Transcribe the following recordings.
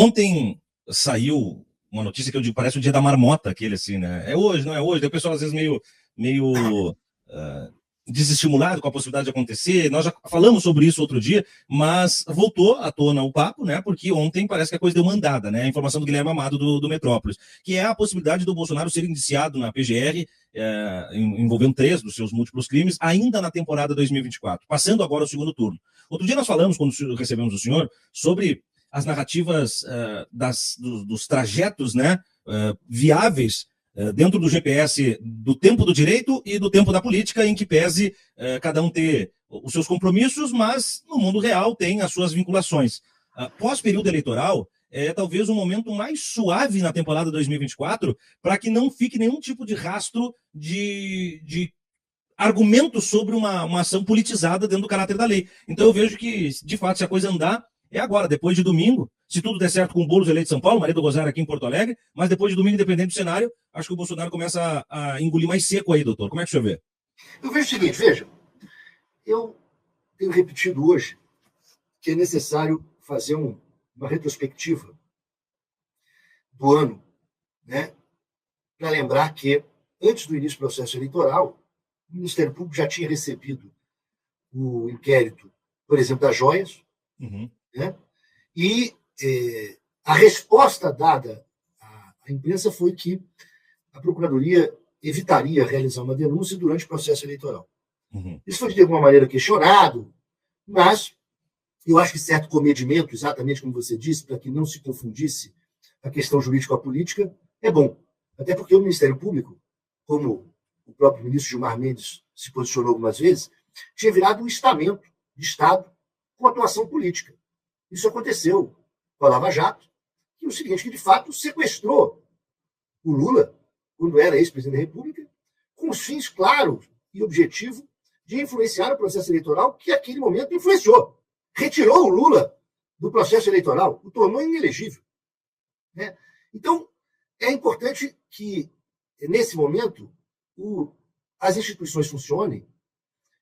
Ontem saiu uma notícia que eu digo, parece o dia da marmota, aquele assim, né? É hoje, não é hoje? Daí o pessoal às vezes meio desestimulado com a possibilidade de acontecer. Nós já falamos sobre isso outro dia, mas voltou à tona o papo, né? Porque ontem parece que a coisa deu mandada, né? A informação do Guilherme Amado do Metrópolis, que é a possibilidade do Bolsonaro ser indiciado na PGR, envolvendo 3 dos seus múltiplos crimes, ainda na temporada 2024, passando agora o segundo turno. Outro dia nós falamos, quando recebemos o senhor, sobre as narrativas dos trajetos, né, viáveis dentro do GPS do tempo do direito e do tempo da política, em que pese cada um ter os seus compromissos, mas no mundo real tem as suas vinculações. Pós-período eleitoral, é talvez um momento mais suave na temporada 2024, para que não fique nenhum tipo de rastro de argumentos sobre uma ação politizada dentro do caráter da lei. Então eu vejo que, de fato, se a coisa andar, é agora, depois de domingo, se tudo der certo com o Boulos eleito em São Paulo, Maria do Rosário aqui em Porto Alegre, mas depois de domingo, independente do cenário, acho que o Bolsonaro começa a engolir mais seco aí, doutor. Como é que o senhor vê? Eu vejo o seguinte, veja, eu tenho repetido hoje que é necessário fazer uma retrospectiva do ano, né, para lembrar que, antes do início do processo eleitoral, o Ministério Público já tinha recebido o inquérito, por exemplo, das joias, né? E a resposta dada à imprensa foi que a Procuradoria evitaria realizar uma denúncia durante o processo eleitoral. Isso foi, de alguma maneira, questionado, mas eu acho que certo comedimento, exatamente como você disse, para que não se confundisse a questão jurídica com a política, é bom. Até porque o Ministério Público, como o próprio ministro Gilmar Mendes se posicionou algumas vezes, tinha virado um estamento de Estado com atuação política. Isso aconteceu com a Lava Jato, que é o seguinte, que de fato sequestrou o Lula, quando era ex-presidente da República, com os fins claros e objetivos de influenciar o processo eleitoral, que naquele momento influenciou. Retirou o Lula do processo eleitoral, o tornou inelegível. Né? Então, é importante que, nesse momento, as instituições funcionem,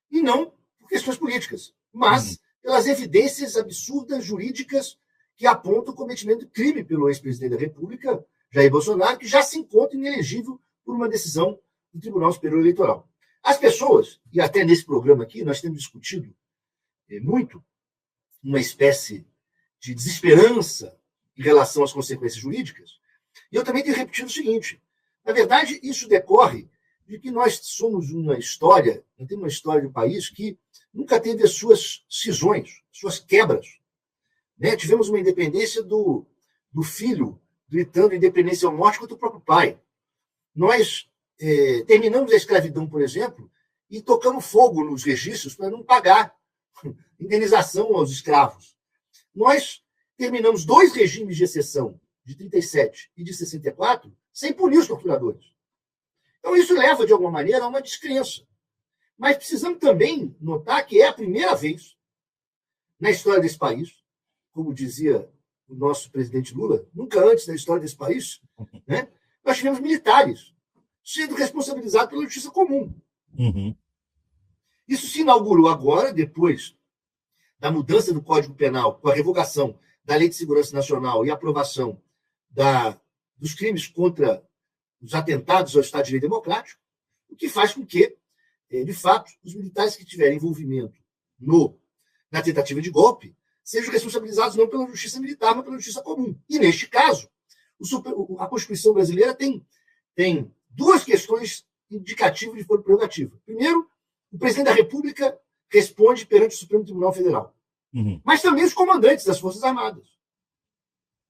e não por questões políticas, mas pelas evidências absurdas jurídicas que apontam o cometimento de crime pelo ex-presidente da República, Jair Bolsonaro, que já se encontra inelegível por uma decisão do Tribunal Superior Eleitoral. As pessoas, e até nesse programa aqui, nós temos discutido muito uma espécie de desesperança em relação às consequências jurídicas, e eu também tenho repetido o seguinte, na verdade, isso decorre de que nós somos uma história, nós temos uma história de um país que nunca teve as suas cisões, suas quebras. Né? Tivemos uma independência do filho gritando independência ou morte contra o próprio pai. Nós terminamos a escravidão, por exemplo, e tocamos fogo nos registros para não pagar indenização aos escravos. Nós terminamos 2 regimes de exceção, de 37 e de 64, sem punir os torturadores. Então, isso leva, de alguma maneira, a uma descrença. Mas precisamos também notar que é a primeira vez na história desse país, como dizia o nosso presidente Lula, nunca antes na história desse país, né, nós tivemos militares sendo responsabilizados pela justiça comum. Isso se inaugurou agora, depois da mudança do Código Penal, com a revogação da Lei de Segurança Nacional e a aprovação dos crimes contra os atentados ao Estado de Direito Democrático, o que faz com que, de fato, os militares que tiverem envolvimento na tentativa de golpe sejam responsabilizados não pela justiça militar, mas pela justiça comum. E, neste caso, a Constituição brasileira tem 2 questões indicativas de foro prerrogativa. Primeiro, o presidente da República responde perante o Supremo Tribunal Federal. Mas também os comandantes das Forças Armadas.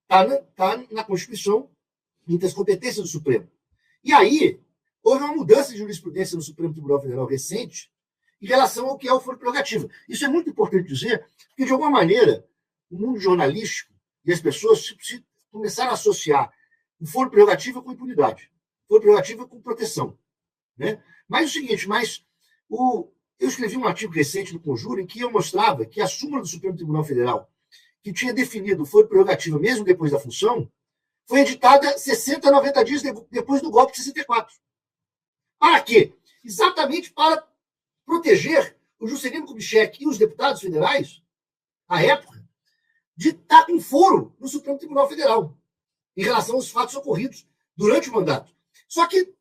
Está na Constituição, entre as competências do Supremo. E aí, houve uma mudança de jurisprudência no Supremo Tribunal Federal recente em relação ao que é o foro prerrogativa. Isso é muito importante dizer, porque, de alguma maneira, o mundo jornalístico e as pessoas começaram a associar o foro prerrogativa com impunidade, o foro prerrogativa com proteção. Né? Mas o seguinte, eu escrevi um artigo recente no Conjuro em que eu mostrava que a súmula do Supremo Tribunal Federal, que tinha definido o foro prerrogativa mesmo depois da função, foi editada 60 a 90 dias depois do golpe de 64. Para quê? Exatamente para proteger o Juscelino Kubitschek e os deputados federais, à época, de estar com foro no Supremo Tribunal Federal em relação aos fatos ocorridos durante o mandato. Só que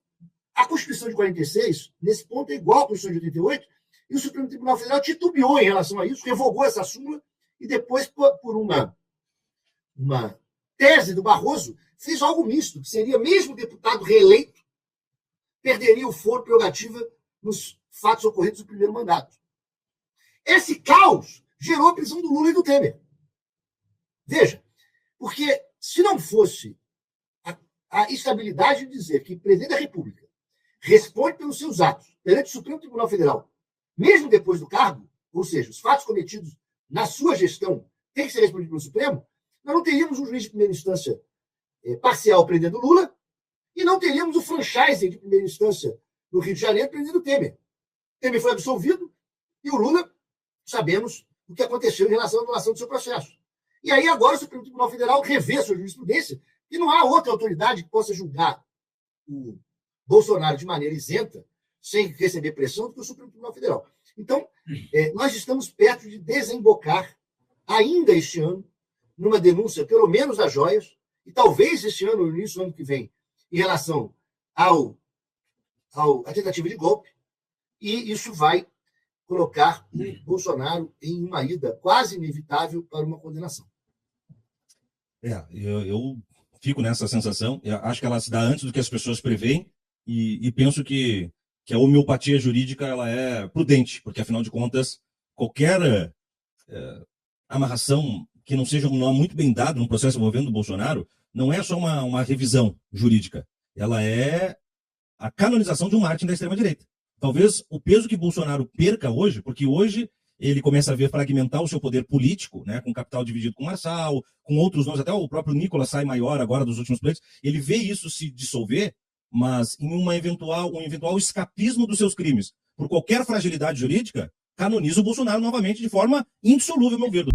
a Constituição de 46, nesse ponto, é igual à Constituição de 88, e o Supremo Tribunal Federal titubeou em relação a isso, revogou essa súmula, e depois, por uma tese do Barroso, fez algo misto, que seria mesmo deputado reeleito, perderia o foro prerrogativa nos fatos ocorridos no primeiro mandato. Esse caos gerou a prisão do Lula e do Temer. Veja, porque se não fosse a estabilidade de dizer que o presidente da República responde pelos seus atos perante o Supremo Tribunal Federal, mesmo depois do cargo, ou seja, os fatos cometidos na sua gestão têm que ser respondidos pelo Supremo, nós não teríamos um juiz de primeira instância parcial prendendo Lula e não teríamos o franchise de primeira instância no Rio de Janeiro prendendo Temer. Temer foi absolvido e o Lula, sabemos o que aconteceu em relação à anulação do seu processo. E aí agora o Supremo Tribunal Federal revê sua jurisprudência e não há outra autoridade que possa julgar o Bolsonaro de maneira isenta, sem receber pressão, do que o Supremo Tribunal Federal. Então, nós estamos perto de desembocar, ainda este ano, numa denúncia, pelo menos das joias, e talvez este ano, no início do ano que vem, em relação à tentativa de golpe, e isso vai colocar o Bolsonaro em uma ida quase inevitável para uma condenação. Eu fico nessa sensação, eu acho que ela se dá antes do que as pessoas preveem, e penso que a homeopatia jurídica ela é prudente, porque, afinal de contas, qualquer amarração que não seja um nó muito bem dado no processo envolvendo o Bolsonaro, não é só uma revisão jurídica, ela é a canonização de um mártir da extrema-direita. Talvez o peso que Bolsonaro perca hoje, porque hoje ele começa a ver fragmentar o seu poder político, né, com capital dividido com Marçal, com outros nomes, até o próprio Nicolas sai maior agora dos últimos pleitos, ele vê isso se dissolver, mas em um eventual escapismo dos seus crimes, por qualquer fragilidade jurídica, canoniza o Bolsonaro novamente de forma indissolúvel, meu ver.